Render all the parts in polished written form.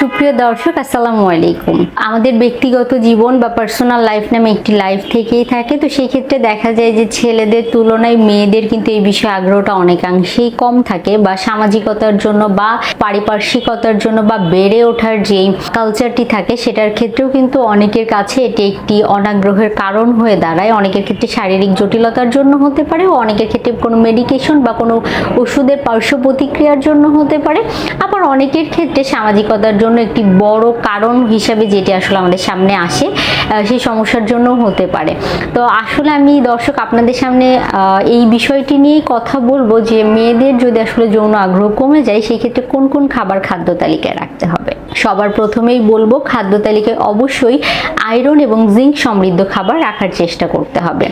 সুপ্রিয় দর্শক আসসালামু আলাইকুম। আমাদের ব্যক্তিগত জীবন বা পার্সোনাল লাইফ নামে একটি লাইফ থেকেই থাকে, তো সেই ক্ষেত্রে দেখা যায় যে ছেলেদের তুলনায় মেয়েদের কিন্তু এই বিষয়ে আগ্রহটা অনেকাংশেই কম থাকে, বা সামাজিকতার জন্য বা পারিপার্শ্বিকতার জন্য বা বেড়ে ওঠার যেই কালচারটি থাকে সেটার ক্ষেত্রেও কিন্তু অনেকের কাছে এটি একটি অনাগ্রহের কারণ হয়ে দাঁড়ায়। অনেকের ক্ষেত্রে শারীরিক জটিলতার জন্য হতে পারে, ও অনেকের ক্ষেত্রে কোনো মেডিকেশন বা কোনো ওষুধের পার্শ্ব প্রতিক্রিয়ার জন্য হতে পারে, আবার অনেকের ক্ষেত্রে সামাজিকতার জন্য একটি বড় কারণ হিসাবে যেটি আসলে আমাদের সামনে আসে সেই সমস্যার জন্য হতে পারে। তো আসলে আমি দর্শক আপনাদের সামনে এই বিষয়টি নিয়েই কথা বলবো যে মেয়েদের যদি আসলে যৌন আগ্রহ কমে যায় সেই ক্ষেত্রে কোন কোন খাবার খাদ্য তালিকায় রাখতে হবে। সবার প্রথমেই বলবো খাদ্য তালিকায় অবশ্যই আয়রন এবং জিঙ্ক সমৃদ্ধ খাবার রাখার চেষ্টা করতে হবে।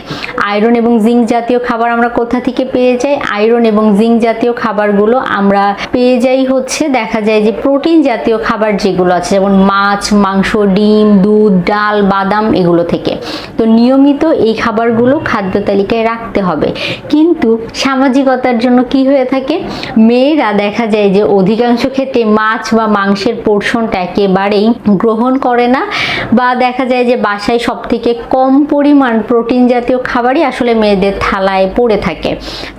আয়রন এবং জিঙ্ক জাতীয় খাবার আমরা কোথা থেকে পেয়ে যাই? আয়রন এবং জিঙ্ক জাতীয় খাবারগুলো আমরা পেয়ে যাই হচ্ছে দেখা যায় যে প্রোটিন জাতীয় খাবার যেগুলো আছে, যেমন মাছ, মাংস, ডিম, দুধ, ডাল, বাদাম, এগুলো থেকে। তো নিয়মিত এই খাবারগুলো খাদ্য তালিকায় রাখতে হবে। কিন্তু সামাজিকতার জন্য কি হয়ে থাকে, মেয়েরা দেখা যায় যে অধিকাংশ ক্ষেত্রে মাছ বা মাংসের পোর্শনটা একেবারেই গ্রহণ করে না, বা দেখা যায় যে বাসায় সব থেকে কম পরিমাণ প্রোটিন জাতীয় খাবারই আসলে মেয়েদের থালায় পড়ে থাকে।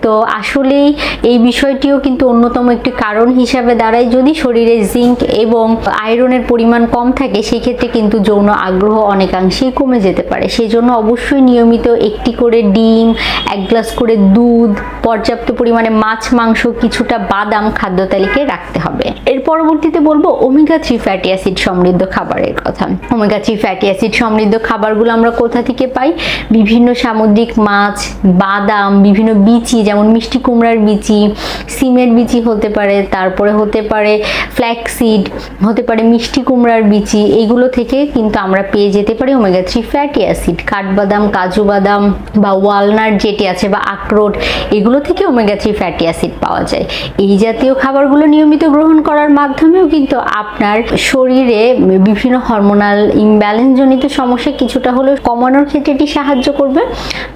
তো আসলেই এই বিষয়টিও কিন্তু অন্যতম একটি কারণ হিসাবে দাঁড়ায়। যদি শরীরে জিঙ্ক এবং আয়রনের পরিমাণ কম থাকে সেই ক্ষেত্রে কিন্তু যৌন আগ্রহ অনেকাংশেই কমে যেতে পারে। সেই জন্য অবশ্যই নিয়মিত একটি করে ডিম, 1 গ্লাস করে দুধ, পর্যাপ্ত পরিমাণে মাছ, মাংস, কিছুটা বাদাম খাদ্য তালিকায় রাখতে হবে। এর পরবর্তীতে বলবো ওমেগা 3 ফ্যাটি অ্যাসিড সমৃদ্ধ খাবারের কথা। ওমেগা 3 ফ্যাটি অ্যাসিড সমৃদ্ধ খাবারগুলো আমরা কোথা থেকে পাই? বিভিন্ন সামুদ্রিক মাছ, বাদাম, বিভিন্ন বিচি, যেমন মিষ্টি কুমড়ার বিচি, সিমের বিচি হতে পারে, তারপরে হতে পারে ফ্ল্যাক্সিড, হতে পারে মিষ্টি কুমড়ার বিচি, এইগুলো থেকে কিন্তু আমরা পেয়ে যেতে পারি ওমেগা 3 ফ্যাটি অ্যাসিড। কাঠবাদাম, কাজু বাদাম বা ওয়ালনাট যেটি আছে বা আখরোট, এগুলো থেকে ওমেগা 3 ফ্যাটি অ্যাসিড পাওয়া যায়। এই জাতীয় খাবারগুলো নিয়মিত গ্রহণ করার মাধ্যমেও কিন্তু আপনার শরীরে বিভিন্ন হরমোনাল ইমব্যালেন্স জনিত সমস্যা কিছুটা হলেও কমানোর ক্ষেত্রে এটি সাহায্য করবে,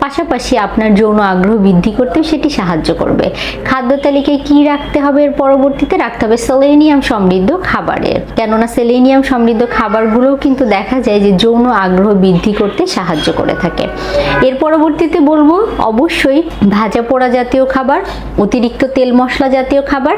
পাশাপাশি আপনার যৌন আগ্রহ বৃদ্ধি করতেও সেটি সাহায্য করবে। খাদ্য তালিকায় কি রাখতে হবে? এর পরবর্তীতে রাখতে হবে সেলেনিয়াম সমৃদ্ধ খাবারের, কেননা সেলেনিয়াম সমৃদ্ধ খাবারগুলোও কিন্তু দেখা যায় যে যৌন আগ্রহ বৃদ্ধি করতে সাহায্য করে থাকে। এর পরবর্তীতে বলবো অবশ্যই ভাজা পোড়া জাতীয় খাবার, অতিরিক্ত তেল মশলা জাতীয় খাবার,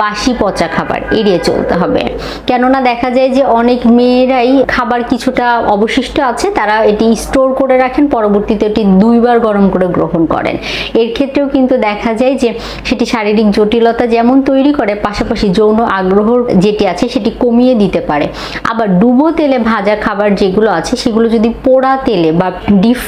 বাসি পচা খাবার এড়িয়ে চলতে হবে। কেননা দেখা যায় যে অনেক মেয়েরাই খাবার কিছুটা অবশিষ্ট আছে, তারা এটি স্টোর করে রাখেন, পরবর্তীতে এটি 2 বার গরম করে গ্রহণ করেন। এর ক্ষেত্রেও কিন্তু দেখা যায় যে সেটি শারীরিক জটিলতা যেমন তৈরি করে, পাশাপাশি যৌন আগ্রহ যেটি আছে সেটি কমিয়ে দিতে পারে। আবার ডুবো তেলে ভাজা খাবার যেগুলো আছে সেগুলো যদি পোড়া তেলে বা ডিপ